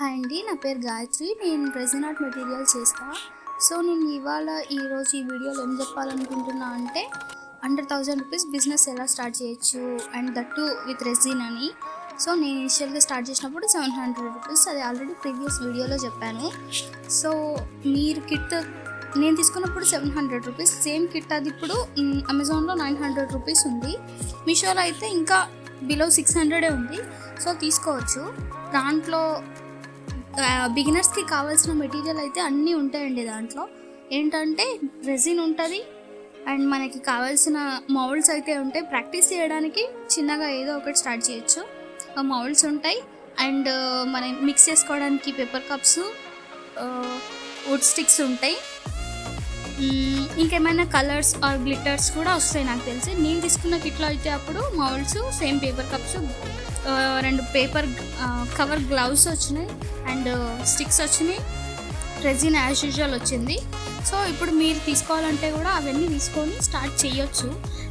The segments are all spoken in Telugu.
హాయ్ అండి, నా పేరు గాయత్రి. నేను రెజిన్ ఆర్ట్ మెటీరియల్ చేస్తా. సో నేను ఈరోజు ఈ వీడియోలో ఏం చెప్పాలనుకుంటున్నా అంటే అండర్ 1000 రూపీస్ బిజినెస్ ఎలా స్టార్ట్ చేయొచ్చు అండ్ దట్టు విత్ రెజిన్ అని. సో నేను ఇనిషియల్గా స్టార్ట్ చేసినప్పుడు 700 రూపీస్, అది ఆల్రెడీ ప్రీవియస్ వీడియోలో చెప్పాను. సో మీరు కిట్ నేను తీసుకున్నప్పుడు 700 రూపీస్, సేమ్ కిట్ అది ఇప్పుడు అమెజాన్లో 900 రూపీస్ ఉంది. మీషోలో అయితే ఇంకా బిలో 600 ఉంది. సో తీసుకోవచ్చు. దాంట్లో బిగినర్స్కి కావాల్సిన మెటీరియల్ అయితే అన్నీ ఉంటాయండి. దాంట్లో ఏంటంటే రెజిన్ ఉంటుంది అండ్ మనకి కావాల్సిన మౌల్డ్స్ అయితే ఉంటాయి. ప్రాక్టీస్ చేయడానికి చిన్నగా ఏదో ఒకటి స్టార్ట్ చేయొచ్చు. మౌల్డ్స్ ఉంటాయి అండ్ మనం మిక్స్ చేసుకోవడానికి పేపర్ కప్స్, వుడ్ స్టిక్స్ ఉంటాయి. ఇంకేమైనా కలర్స్ ఆర్ గ్లిటర్స్ కూడా వస్తాయి నాకు తెలిసి. నేను తీసుకున్న కిట్లో అయితే అప్పుడు moulds, same paper cups, 2 paper cover gloves వచ్చినాయి అండ్ స్టిక్స్ వచ్చినాయి. రెజిన్ యాజ్ యూజువల్ వచ్చింది. సో ఇప్పుడు మీరు తీసుకోవాలంటే కూడా అవన్నీ తీసుకొని స్టార్ట్ చేయొచ్చు.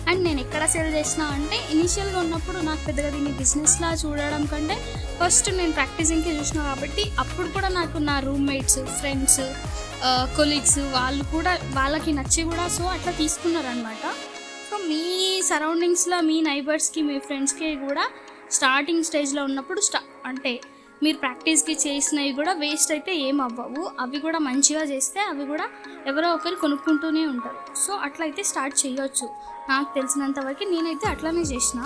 అండ్ నేను ఎక్కడ సేల్ చేసిన అంటే ఇనిషియల్గా ఉన్నప్పుడు నాకు పెద్దగా దీన్ని బిజినెస్లా చూడడం కంటే ఫస్ట్ నేను ప్రాక్టీసింగ్కి చూసిన కాబట్టి అప్పుడు కూడా నాకు నా రూమ్మేట్స్, ఫ్రెండ్స్, కొలీగ్స్ వాళ్ళకి నచ్చి కూడా సో అట్లా తీసుకున్నారనమాట. సో మీ సరౌండింగ్స్లో మీ నైబర్స్కి, మీ ఫ్రెండ్స్కి కూడా స్టార్టింగ్ స్టేజ్లో ఉన్నప్పుడు అంటే మీరు ప్రాక్టీస్కి చేసినవి కూడా వేస్ట్ అయితే ఏం అవ్వవు. అవి కూడా మంచిగా చేస్తే అవి కూడా ఎవరో ఒకరు కొనుక్కుంటూనే ఉంటారు. సో అట్లయితే స్టార్ట్ చేయొచ్చు. నాకు తెలిసినంత వరకు నేనైతే అట్లానే చేసిన.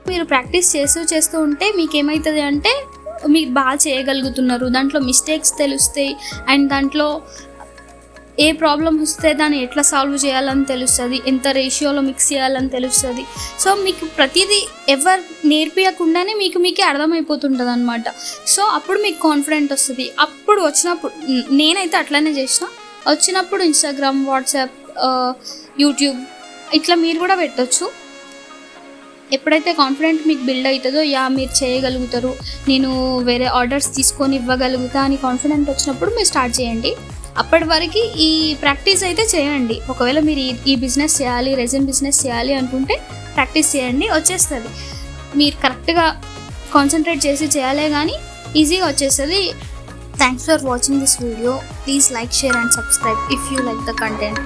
మీరు ప్రాక్టీస్ చేస్తూ ఉంటే మీకు ఏమవుతుంది అంటే మీరు బాగా చేయగలుగుతున్నారు. దాంట్లో మిస్టేక్స్ తెలుస్తాయి అండ్ దాంట్లో ఏ ప్రాబ్లం వస్తే దాన్ని ఎట్లా సాల్వ్ చేయాలని తెలుస్తుంది, ఎంత రేషియోలో మిక్స్ చేయాలని తెలుస్తుంది. సో మీకు ప్రతిదీ ఎవరు నేర్పించకుండానే మీకే అర్థమైపోతుంటుంది అనమాట. సో అప్పుడు మీకు కాన్ఫిడెంట్ వస్తుంది. అప్పుడు వచ్చినప్పుడు నేనైతే అట్లానే చేసిన. వచ్చినప్పుడు ఇన్స్టాగ్రామ్, వాట్సాప్, యూట్యూబ్ ఇట్లా మీరు కూడా పెట్టచ్చు. ఎప్పుడైతే కాన్ఫిడెంట్ మీకు బిల్డ్ అవుతుందో మీరు చేయగలుగుతారు, నేను వేరే ఆర్డర్స్ తీసుకొని ఇవ్వగలుగుతా అని కాన్ఫిడెంట్ వచ్చినప్పుడు మీరు స్టార్ట్ చేయండి. అప్పటి వరకు ఈ ప్రాక్టీస్ అయితే చేయండి. ఒకవేళ మీరు ఈ బిజినెస్ చేయాలి, రెజిన్ బిజినెస్ చేయాలి అనుకుంటే ప్రాక్టీస్ చేయండి, వచ్చేస్తుంది. మీరు కరెక్ట్గా కాన్సన్ట్రేట్ చేసి చేయాలే కానీ ఈజీగా వచ్చేస్తుంది. Thanks for watching this video. Please like, share and subscribe if you like the content.